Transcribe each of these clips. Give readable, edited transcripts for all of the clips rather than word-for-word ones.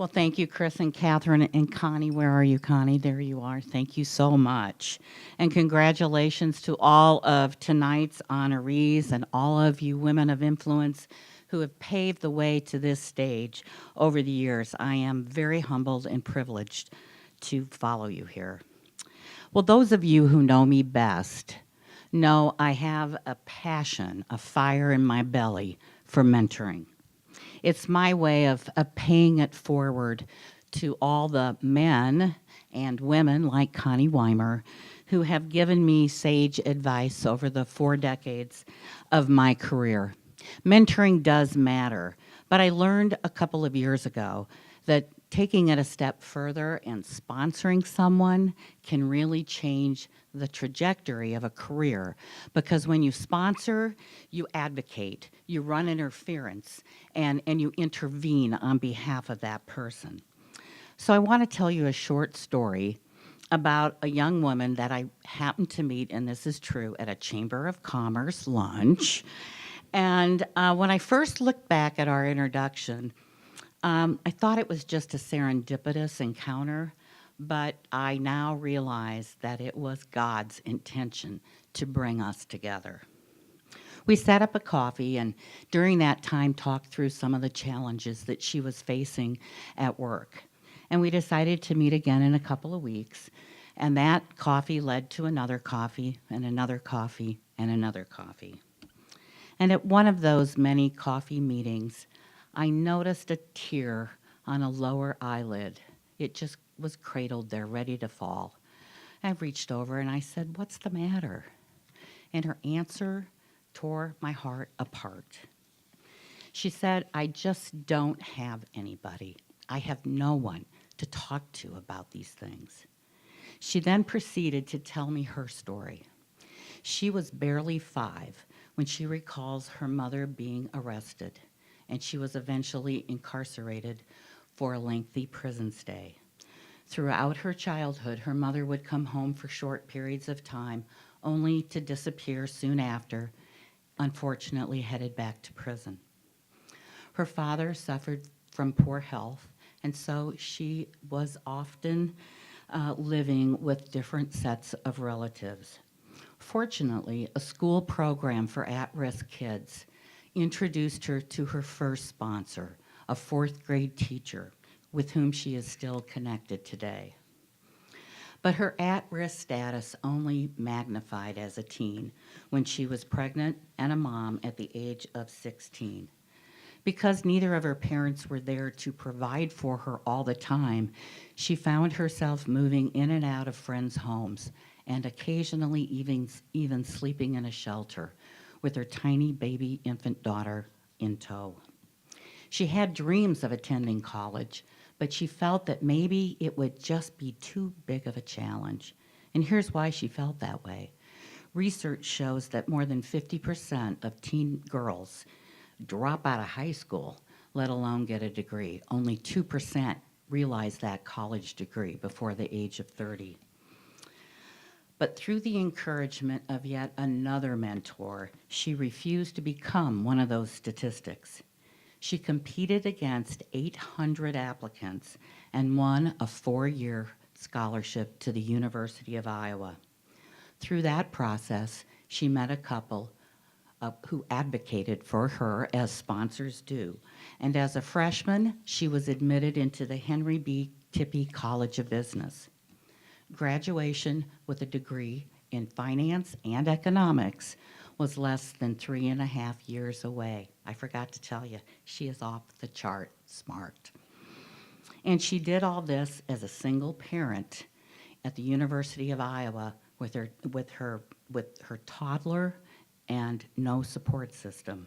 Well, thank you, Chris and Catherine and Connie. Where are you, Connie? There you are. Thank you so much. And congratulations to all of tonight's honorees and all of you women of influence who have paved the way to this stage over the years. I am very humbled and privileged to follow you here. Well, those of you who know me best know I have a passion, a fire in my belly for mentoring. It's my way of paying it forward to all the men and women like Connie Weimer who have given me sage advice over the 4 decades of my career. Mentoring does matter, but I learned a couple of years ago that taking it a step further and sponsoring someone can really change the trajectory of a career, because when you sponsor, you advocate, you run interference, and you intervene on behalf of that person. So I want to tell you a short story about a young woman that I happened to meet, and this is true, at a Chamber of Commerce lunch. And when I first looked back at our introduction, I thought it was just a serendipitous encounter, but I now realize that it was God's intention to bring us together. We set up a coffee and during that time talked through some of the challenges that she was facing at work. And we decided to meet again in a couple of weeks. And that coffee led to another coffee and another coffee and another coffee. And at one of those many coffee meetings, I noticed a tear on a lower eyelid. It just was cradled there, ready to fall. I reached over and I said, "What's the matter?" And her answer tore my heart apart. She said, "I just don't have anybody. I have no one to talk to about these things." She then proceeded to tell me her story. She was barely 5 when she recalls her mother being arrested, and she was eventually incarcerated for a lengthy prison stay. Throughout her childhood, her mother would come home for short periods of time, only to disappear soon after, unfortunately headed back to prison. Her father suffered from poor health, and so she was often living with different sets of relatives. Fortunately, a school program for at-risk kids introduced her to her first sponsor, a 4th grade teacher with whom she is still connected today. But her at-risk status only magnified as a teen when she was pregnant and a mom at the age of 16. Because neither of her parents were there to provide for her all the time, she found herself moving in and out of friends' homes and occasionally even sleeping in a shelter with her tiny baby infant daughter in tow. She had dreams of attending college, but she felt that maybe it would just be too big of a challenge. And here's why she felt that way. Research shows that more than 50% of teen girls drop out of high school, let alone get a degree. Only 2% realize that college degree before the age of 30. But through the encouragement of yet another mentor, she refused to become one of those statistics. She competed against 800 applicants and won a 4-year scholarship to the University of Iowa. Through that process, she met a couple who advocated for her, as sponsors do. And as a freshman, she was admitted into the Henry B. Tippie College of Business. Graduation with a degree in finance and economics was less than 3.5 years away. I forgot to tell you, she is off the chart smart. And she did all this as a single parent at the University of Iowa with her toddler and no support system.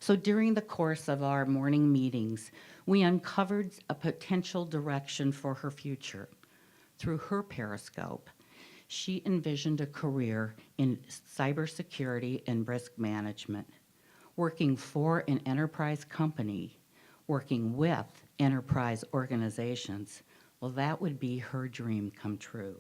So during the course of our morning meetings, we uncovered a potential direction for her future. Through her periscope, she envisioned a career in cybersecurity and risk management, working for an enterprise company, working with enterprise organizations. Well, that would be her dream come true.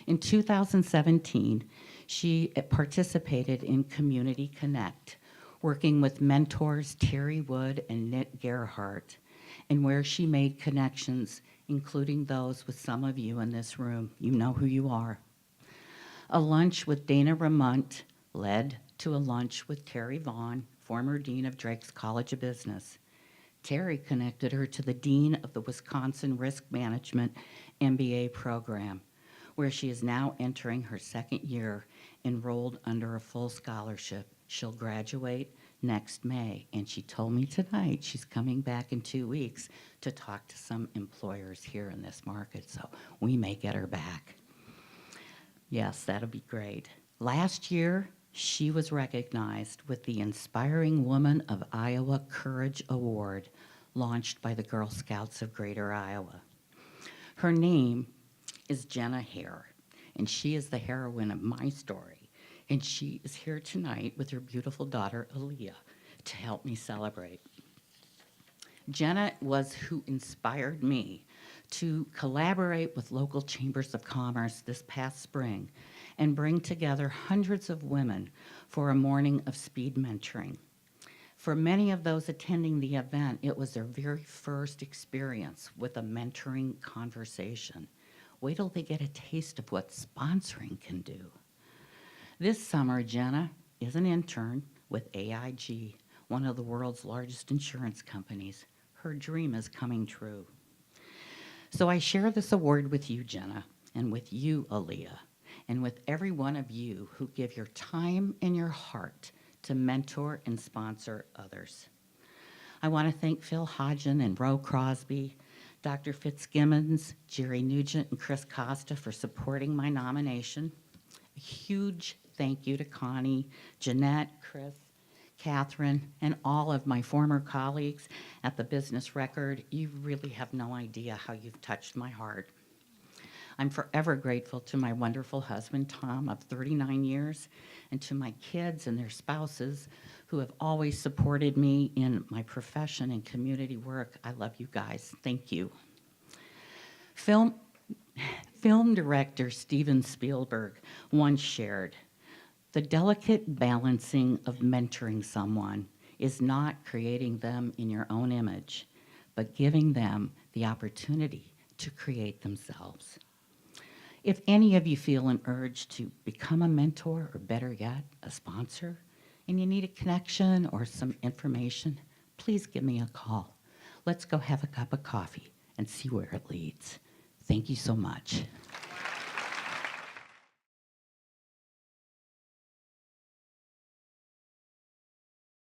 In 2017, she participated in Community Connect, working with mentors Terry Wood and Nick Gerhardt, and where she made connections, including those with some of you in this room. You know who you are. A lunch with Dana Ramont led to a lunch with Terry Vaughn, former dean of Drake's College of Business. Terry connected her to the dean of the Wisconsin Risk Management MBA program, where she is now entering her second year, enrolled under a full scholarship. She'll graduate next May, and she told me tonight she's coming back in 2 weeks to talk to some employers here in this market, so we may get her back. Yes, that'll be great. Last year, she was recognized with the Inspiring Woman of Iowa Courage Award, launched by the Girl Scouts of Greater Iowa. Her name is Jenna Hare, and she is the heroine of my story. And she is here tonight with her beautiful daughter, Aaliyah, to help me celebrate. Jenna was who inspired me to collaborate with local chambers of commerce this past spring and bring together hundreds of women for a morning of speed mentoring. For many of those attending the event, it was their very first experience with a mentoring conversation. Wait till they get a taste of what sponsoring can do. This summer, Jenna is an intern with AIG, one of the world's largest insurance companies. Her dream is coming true. So I share this award with you, Jenna, and with you, Aaliyah, and with every one of you who give your time and your heart to mentor and sponsor others. I want to thank Phil Hodgen and Roe Crosby, Dr. Fitzgibbons, Jerry Nugent, and Chris Costa for supporting my nomination. A huge thank you to Connie, Jeanette, Chris, Catherine, and all of my former colleagues at the Business Record. You really have no idea how you've touched my heart. I'm forever grateful to my wonderful husband, Tom, of 39 years, and to my kids and their spouses who have always supported me in my profession and community work. I love you guys. Thank you. Film director Steven Spielberg once shared, "The delicate balancing of mentoring someone is not creating them in your own image, but giving them the opportunity to create themselves." If any of you feel an urge to become a mentor, or better yet, a sponsor, and you need a connection or some information, please give me a call. Let's go have a cup of coffee and see where it leads. Thank you so much.